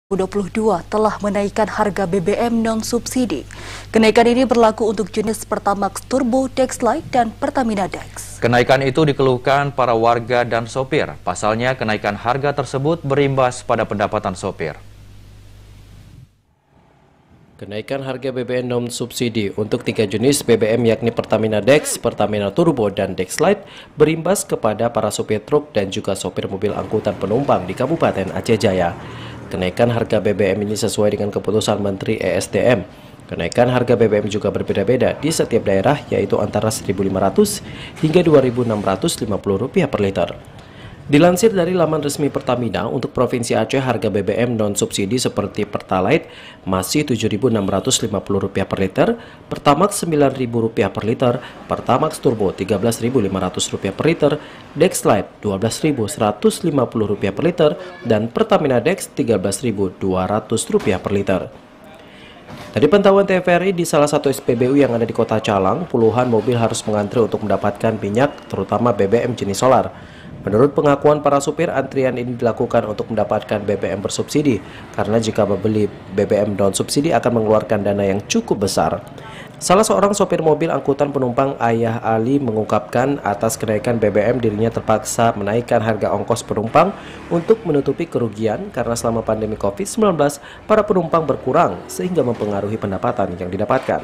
2022 telah menaikkan harga BBM non-subsidi. Kenaikan ini berlaku untuk jenis Pertamax Turbo, Dexlite, dan Pertamina Dex. Kenaikan itu dikeluhkan para warga dan sopir. Pasalnya, kenaikan harga tersebut berimbas pada pendapatan sopir. Kenaikan harga BBM non-subsidi untuk 3 jenis BBM yakni Pertamina Dex, Pertamina Turbo, dan Dexlite berimbas kepada para sopir truk dan juga sopir mobil angkutan penumpang di Kabupaten Aceh Jaya. Kenaikan harga BBM ini sesuai dengan keputusan Menteri ESDM. Kenaikan harga BBM juga berbeda-beda di setiap daerah, yaitu antara Rp1.500 hingga Rp2.650 per liter. Dilansir dari laman resmi Pertamina, untuk Provinsi Aceh harga BBM non-subsidi seperti Pertalite masih Rp7.650 per liter, Pertamax Rp9.000 per liter, Pertamax Turbo Rp13.500 per liter, Dexlite Rp12.150 per liter, dan Pertamina Dex Rp13.200 per liter. Dari pantauan TVRI di salah satu SPBU yang ada di Kota Calang, puluhan mobil harus mengantri untuk mendapatkan minyak, terutama BBM jenis solar. Menurut pengakuan para supir, antrian ini dilakukan untuk mendapatkan BBM bersubsidi, karena jika membeli BBM non-subsidi akan mengeluarkan dana yang cukup besar. Salah seorang sopir mobil angkutan penumpang, Ayah Ali, mengungkapkan atas kenaikan BBM dirinya terpaksa menaikkan harga ongkos penumpang untuk menutupi kerugian karena selama pandemi COVID-19 para penumpang berkurang sehingga mempengaruhi pendapatan yang didapatkan.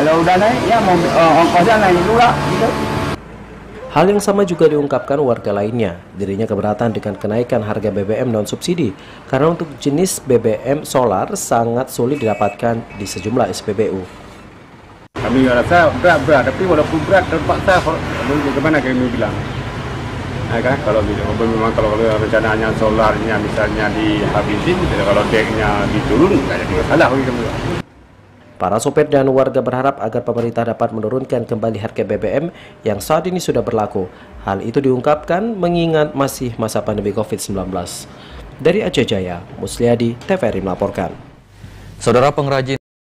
Kalau udah naik, ya ongkosnya naik juga gitu. Hal yang sama juga diungkapkan warga lainnya. Dirinya keberatan dengan kenaikan harga BBM non-subsidi karena untuk jenis BBM solar sangat sulit didapatkan di sejumlah SPBU. Kami rasa berat, tapi walaupun berat terpaksa, bagaimana kami bilang? Nah, kan kalau memang kalau rencananya solarnya misalnya dihabisin, kalau decknya diturun, nggak ada masalah. Para sopir dan warga berharap agar pemerintah dapat menurunkan kembali harga BBM yang saat ini sudah berlaku. Hal itu diungkapkan mengingat masih masa pandemi COVID-19. Dari Aceh Jaya, Musliadi, TVRI melaporkan. Saudara pengrajin